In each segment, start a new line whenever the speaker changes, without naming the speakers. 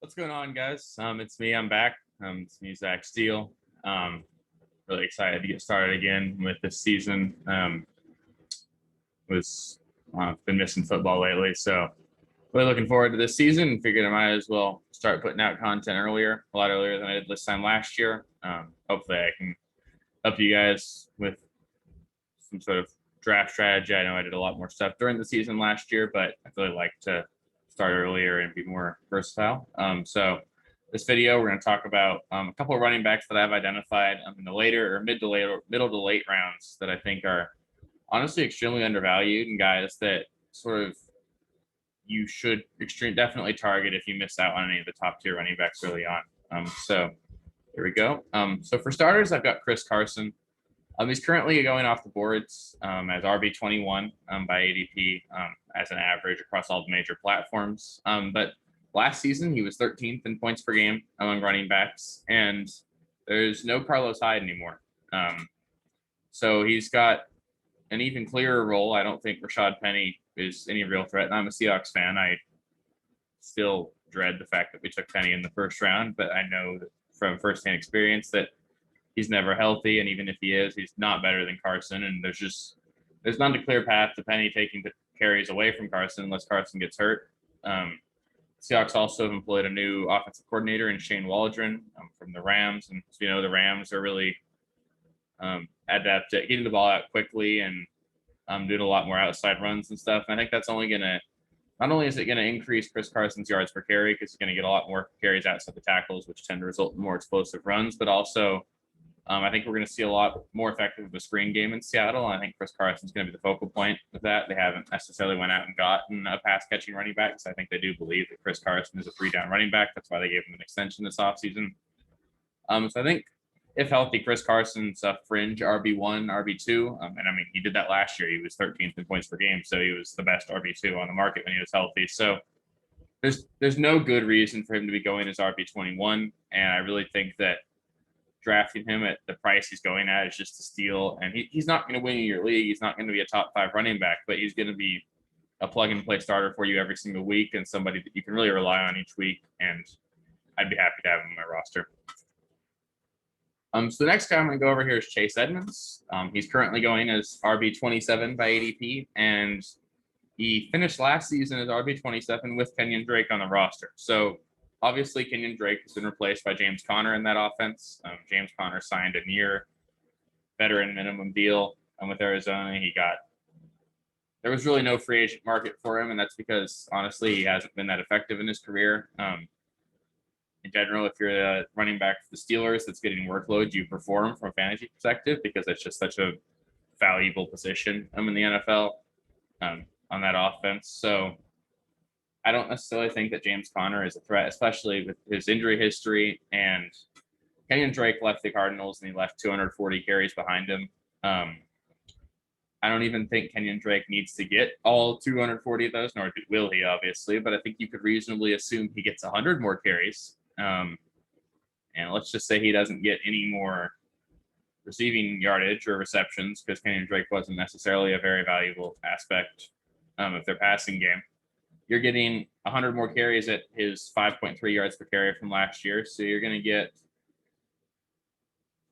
What's going on, guys? It's me. I'm back. It's me, Zach Steele. Really excited to get started again with this season. Been missing football lately, so really looking forward to this season. Figured I might as well start putting out content a lot earlier than I did this time last year. Hopefully, I can help you guys with some sort of draft strategy. I know I did a lot more stuff during the season last year, but I really like to start earlier and be more versatile. So this video, we're going to talk about a couple of running backs that I've identified in the later or middle to late rounds that I think are honestly extremely undervalued, and guys that sort of you should definitely target if you miss out on any of the top tier running backs early on. So here we go. So for starters, I've got Chris Carson. He's currently going off the boards as RB21 by ADP as an average across all the major platforms. But last season, he was 13th in points per game among running backs, and there's no Carlos Hyde anymore. So he's got an even clearer role. I don't think Rashad Penny is any real threat, and I'm a Seahawks fan. I still dread the fact that we took Penny in the first round, but I know that from firsthand experience that he's never healthy, and even if he is, he's not better than Carson. And there's not a clear path to Penny taking the carries away from Carson unless Carson gets hurt. Seahawks also have employed a new offensive coordinator in Shane Waldron from the Rams, and as you know, the Rams are really adept at getting the ball out quickly and doing a lot more outside runs and stuff. And I think that's only not only is it going to increase Chris Carson's yards per carry because he's going to get a lot more carries outside the tackles, which tend to result in more explosive runs, but also I think we're going to see a lot more effective of a screen game in Seattle. And I think Chris Carson's going to be the focal point of that. They haven't necessarily went out and gotten a pass catching running back, because I think they do believe that Chris Carson is a 3-down running back. That's why they gave him an extension this offseason. So I think if healthy, Chris Carson's a fringe RB1, RB2. And I mean, he did that last year. He was 13th in points per game. So he was the best RB2 on the market when he was healthy. So there's no good reason for him to be going as RB21. And I really think that drafting him at the price he's going at is just a steal. And he's not going to win your league. He's not going to be a top 5 running back, but he's going to be a plug and play starter for you every single week and somebody that you can really rely on each week. And I'd be happy to have him on my roster. So the next guy I'm going to go over here is Chase Edmonds. He's currently going as RB27 by ADP, and he finished last season as RB27 with Kenyon Drake on the roster. So obviously, Kenyon Drake has been replaced by James Conner in that offense. James Conner signed a near veteran minimum deal with Arizona. There was really no free agent market for him, and that's because, honestly, he hasn't been that effective in his career. In general, if you're a running back for the Steelers that's getting workload, you perform from a fantasy perspective because it's just such a valuable position in the NFL on that offense. So I don't necessarily think that James Conner is a threat, especially with his injury history. And Kenyon Drake left the Cardinals and he left 240 carries behind him. I don't even think Kenyon Drake needs to get all 240 of those, nor will he, obviously. But I think you could reasonably assume he gets 100 more carries. And let's just say he doesn't get any more receiving yardage or receptions, because Kenyon Drake wasn't necessarily a very valuable aspect of their passing game. You're getting 100 more carries at his 5.3 yards per carry from last year. So you're going to get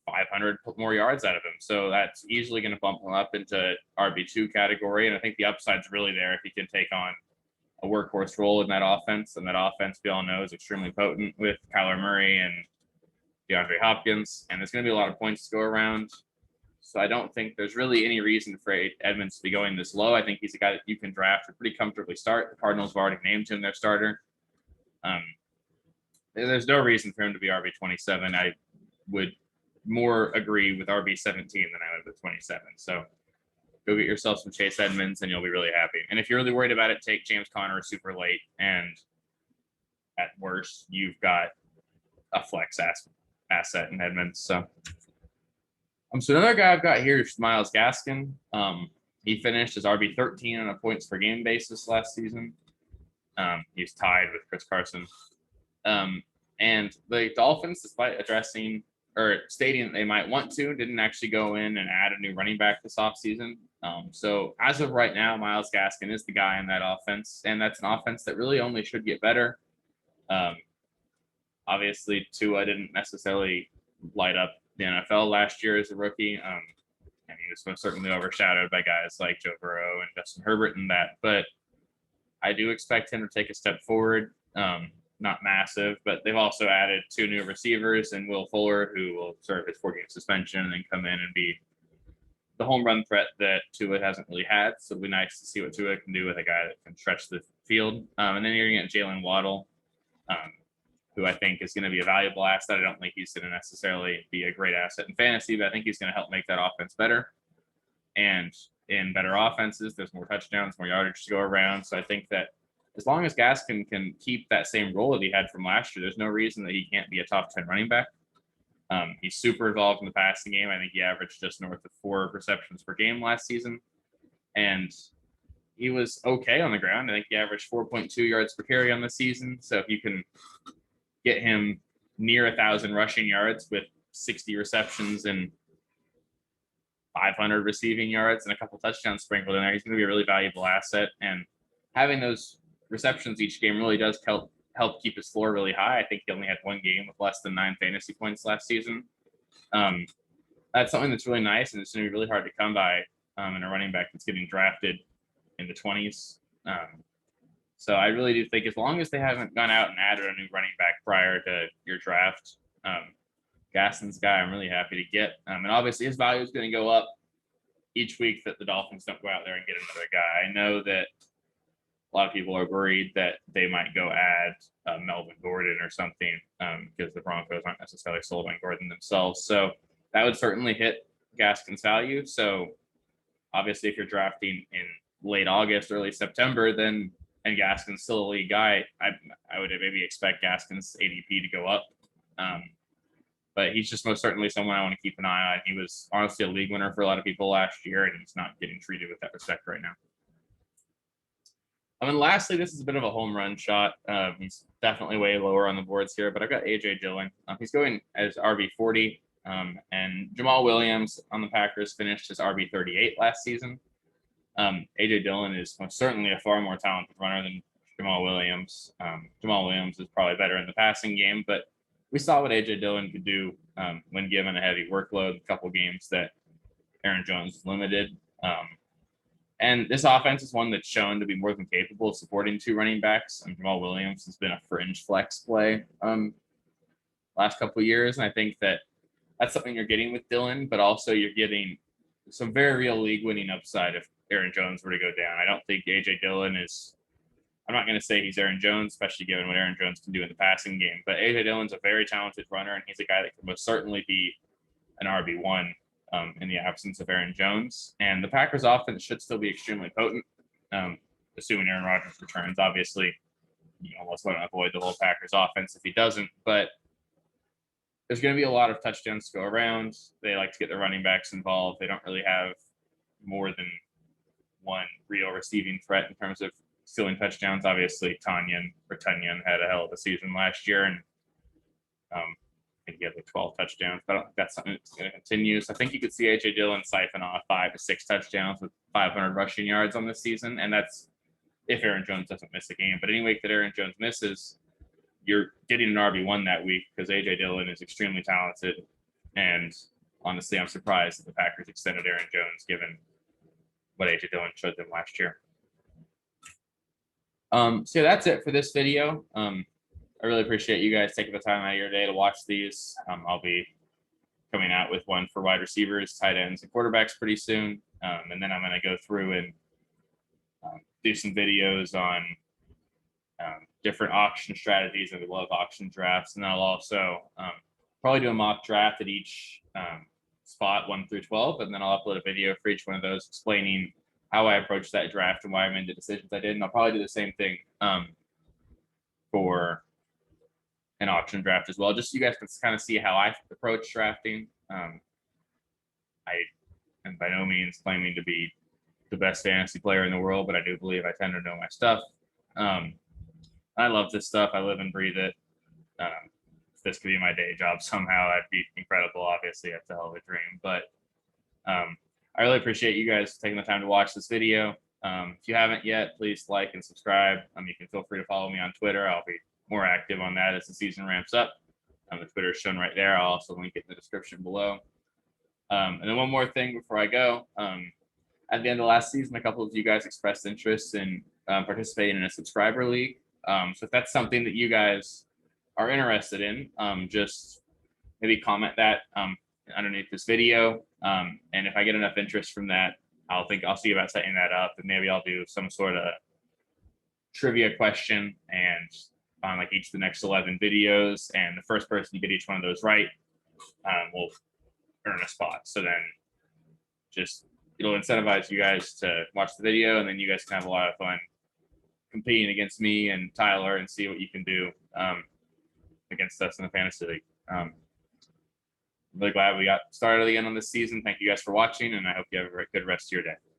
500 more yards out of him. So that's easily going to bump him up into RB2 category. And I think the upside's really there if he can take on a workhorse role in that offense. And that offense, we all know, is extremely potent with Kyler Murray and DeAndre Hopkins. And there's going to be a lot of points to go around. So I don't think there's really any reason for Edmonds to be going this low. I think he's a guy that you can draft and pretty comfortably start. The Cardinals have already named him their starter. There's no reason for him to be RB27. I would more agree with RB17 than I would with 27. So go get yourself some Chase Edmonds and you'll be really happy. And if you're really worried about it, take James Conner super late. And at worst, you've got a flex asset in Edmonds. So another guy I've got here is Myles Gaskin. He finished as RB13 on a points per game basis last season. He's tied with Chris Carson. And the Dolphins, despite addressing or stating that they might want to, didn't actually go in and add a new running back this offseason. So as of right now, Myles Gaskin is the guy in that offense, and that's an offense that really only should get better. Obviously, Tua didn't necessarily light up the NFL last year as a rookie. And he was most certainly overshadowed by guys like Joe Burrow and Justin Herbert and that. But I do expect him to take a step forward. Not massive, but they've also added 2 new receivers and Will Fuller, who will serve his 4-game suspension and then come in and be the home run threat that Tua hasn't really had. So it'll be nice to see what Tua can do with a guy that can stretch the field. And then you're going to get Jalen Waddle, who I think is going to be a valuable asset. I don't think he's going to necessarily be a great asset in fantasy, but I think he's going to help make that offense better. And in better offenses, there's more touchdowns, more yardage to go around. So I think that as long as Gaskin can keep that same role that he had from last year, there's no reason that he can't be a top 10 running back. He's super involved in the passing game. I think he averaged just north of 4 receptions per game last season. And he was okay on the ground. I think he averaged 4.2 yards per carry on the season. So if you can get him near 1,000 rushing yards with 60 receptions and 500 receiving yards and a couple touchdowns sprinkled in there, he's going to be a really valuable asset. And having those receptions each game really does help keep his floor really high. I think he only had 1 game with less than 9 fantasy points last season. That's something that's really nice, and it's going to be really hard to come by in a running back that's getting drafted in the 20s. So I really do think as long as they haven't gone out and added a new running back prior to your draft, Gaskin's guy I'm really happy to get. And obviously his value is going to go up each week that the Dolphins don't go out there and get another guy. I know that a lot of people are worried that they might go add Melvin Gordon or something because the Broncos aren't necessarily sold on Gordon themselves. So that would certainly hit Gaskin's value. So obviously if you're drafting in late August, early September, then and Gaskin's still a league guy, I would maybe expect Gaskin's ADP to go up. But he's just most certainly someone I want to keep an eye on. He was honestly a league winner for a lot of people last year, and he's not getting treated with that respect right now. And then lastly, this is a bit of a home run shot. He's definitely way lower on the boards here, but I've got A.J. Dillon. He's going as RB40, and Jamal Williams on the Packers finished as RB38 last season. A.J. Dillon is most certainly a far more talented runner than Jamal Williams. Jamal Williams is probably better in the passing game, but we saw what A.J. Dillon could do when given a heavy workload, a couple games that Aaron Jones limited. And this offense is one that's shown to be more than capable of supporting 2 running backs. And Jamal Williams has been a fringe flex play last couple of years. And I think that that's something you're getting with Dillon, but also you're getting some very real league winning upside if Aaron Jones were to go down. I don't think A.J. Dillon is, I'm not going to say he's Aaron Jones, especially given what Aaron Jones can do in the passing game, but A.J. Dillon's a very talented runner, and he's a guy that can most certainly be an RB1 in the absence of Aaron Jones. And the Packers offense should still be extremely potent, assuming Aaron Rodgers returns. Obviously, you almost want to avoid the whole Packers offense if he doesn't, but there's going to be a lot of touchdowns to go around. They like to get the running backs involved. They don't really have more than one real receiving threat in terms of stealing touchdowns. Obviously, Tunyon had a hell of a season last year, and I think he had like 12 touchdowns. But I don't think that's something that's going to continue. So I think you could see A.J. Dillon siphon off 5 to 6 touchdowns with 500 rushing yards on this season, and that's if Aaron Jones doesn't miss a game. But any week that Aaron Jones misses, you're getting an RB1 that week because A.J. Dillon is extremely talented. And honestly, I'm surprised that the Packers extended Aaron Jones given what A.J. Dillon showed them last year. So that's it for this video. I really appreciate you guys taking the time out of your day to watch these. I'll be coming out with one for wide receivers, tight ends, and quarterbacks pretty soon. And then I'm going to go through and do some videos on different auction strategies, and we love auction drafts. And then I'll also probably do a mock draft at each spot 1 through 12, and then I'll upload a video for each one of those explaining how I approached that draft and why I made the decisions I did. And I'll probably do the same thing for an auction draft as well, just so you guys can kind of see how I approach drafting. I am by no means claiming to be the best fantasy player in the world, but I do believe I tend to know my stuff. I love this stuff. I live and breathe it. If this could be my day job somehow, that'd be incredible. Obviously, that's a hell of a dream. But I really appreciate you guys taking the time to watch this video. If you haven't yet, please like and subscribe. You can feel free to follow me on Twitter. I'll be more active on that as the season ramps up. The Twitter is shown right there. I'll also link it in the description below. And then one more thing before I go. At the end of last season, a couple of you guys expressed interest in participating in a subscriber league. So if that's something that you guys are interested in, just maybe comment that underneath this video. And if I get enough interest from that, I'll see about setting that up, and maybe I'll do some sort of trivia question and on like each of the next 11 videos, and the first person to get each one of those right will earn a spot. So then it'll incentivize you guys to watch the video, and then you guys can have a lot of fun competing against me and Tyler and see what you can do against us in the fantasy league. I'm really glad we got started again on this season. Thank you guys for watching, and I hope you have a very good rest of your day.